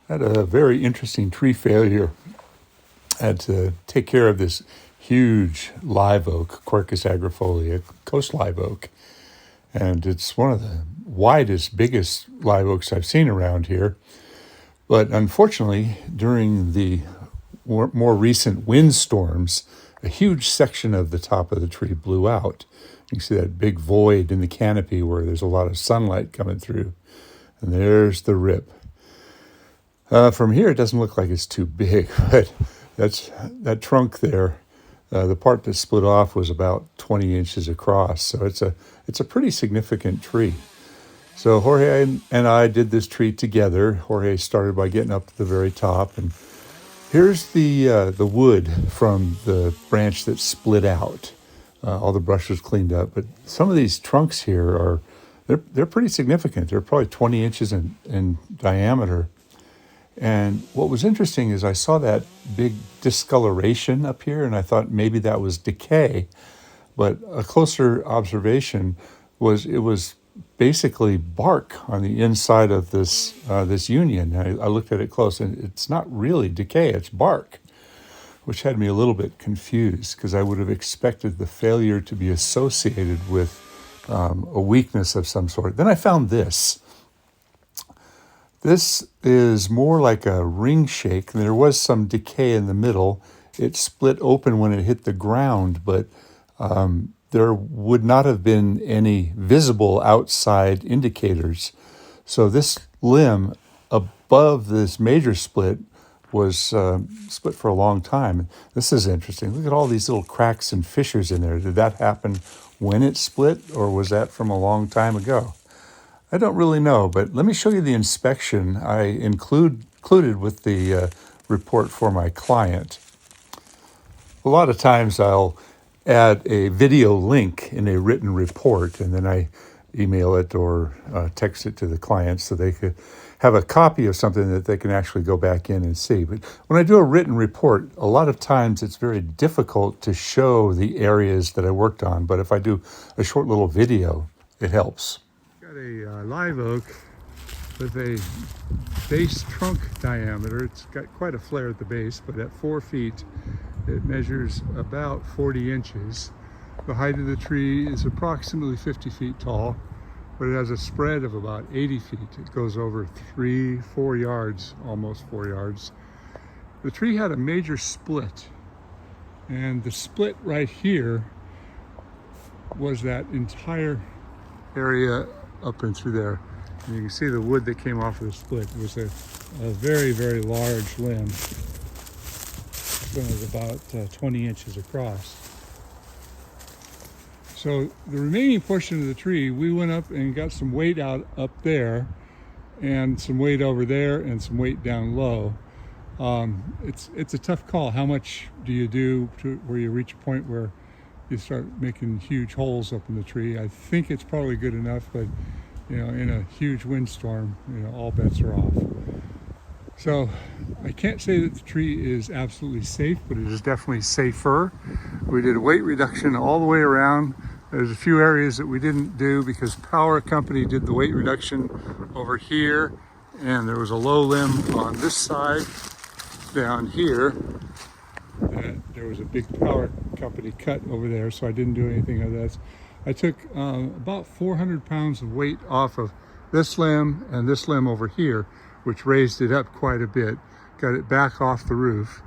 Had a very interesting tree failure. I had to take care of this huge live oak, Quercus agrifolia, coast live oak. And it's one of the widest, biggest live oaks I've seen around here. But unfortunately, during the more recent windstorms, a huge section of the top of the tree blew out. You can see that big void in the canopy where there's a lot of sunlight coming through. And there's the rip. From here, it doesn't look like it's too big, but that trunk there, the part that split off was about 20 inches across. So it's a pretty significant tree. So Jorge and I did this tree together. Jorge started by getting up to the very top, and here's the wood from the branch that split out. All the brush was cleaned up, but some of these trunks here they're pretty significant. They're probably 20 inches in diameter. And what was interesting is I saw that big discoloration up here, and I thought maybe that was decay. But a closer observation was it was basically bark on the inside of this union. I looked at it close, and it's not really decay; it's bark, which had me a little bit confused because I would have expected the failure to be associated with a weakness of some sort. Then I found this. This is more like a ring shake. There was some decay in the middle. It split open when it hit the ground, but there would not have been any visible outside indicators. So this limb above this major split was split for a long time. This is interesting. Look at all these little cracks and fissures in there. Did that happen when it split, or was that from a long time ago? I don't really know, but let me show you the inspection I included with the report for my client. A lot of times I'll add a video link in a written report, and then I email it or text it to the client so they could have a copy of something that they can actually go back in and see. But when I do a written report, a lot of times it's very difficult to show the areas that I worked on, but if I do a short little video, it helps. Got a live oak with a base trunk diameter. It's got quite a flare at the base, but at 4 feet, it measures about 40 inches. The height of the tree is approximately 50 feet tall, but it has a spread of about 80 feet. It goes over 4 yards, almost 4 yards. The tree had a major split, and the split right here was that entire area up and through there. And you can see the wood that came off of the split. It was a very, very large limb. This one was about 20 inches across. So the remaining portion of the tree, we went up and got some weight out up there, and some weight over there, and some weight down low. It's a tough call. How much do you do to where you reach a point where you start making huge holes up in the tree? I think it's probably good enough, but in a huge windstorm, all bets are off. So I can't say that the tree is absolutely safe, but it is definitely safer. We did a weight reduction all the way around. There's a few areas that we didn't do because Power Company did the weight reduction over here, and there was a low limb on this side down here. There was a big Power Company cut over there, so I didn't do anything of that. I took about 400 pounds of weight off of this limb and this limb over here, which raised it up quite a bit, got it back off the roof.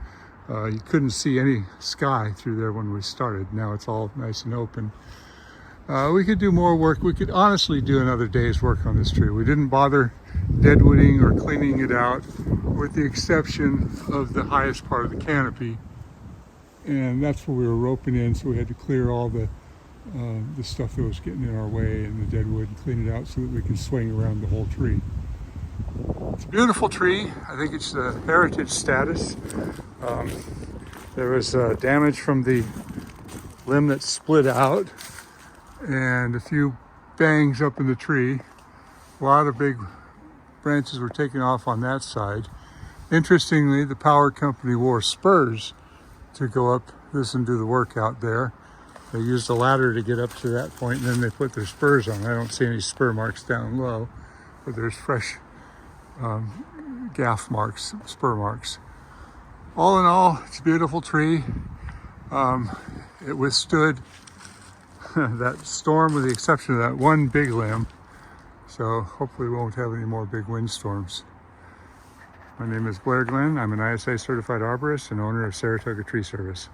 You couldn't see any sky through there when we started. Now it's all nice and open. We could do more work. We could honestly do another day's work on this tree. We didn't bother deadwooding or cleaning it out, with the exception of the highest part of the canopy. And that's where we were roping in, so we had to clear all the stuff that was getting in our way and the deadwood and clean it out so that we can swing around the whole tree. It's a beautiful tree. I think it's the heritage status. There was damage from the limb that split out and a few bangs up in the tree. A lot of big branches were taken off on that side. Interestingly, the Power Company wore spurs to go up this and do the work out there. They used a ladder to get up to that point, and then they put their spurs on. I don't see any spur marks down low, but there's fresh gaff marks, spur marks. All in all, it's a beautiful tree. It withstood that storm with the exception of that one big limb. So hopefully we won't have any more big windstorms. My name is Blair Glenn. I'm an ISA certified arborist and owner of Saratoga Tree Service.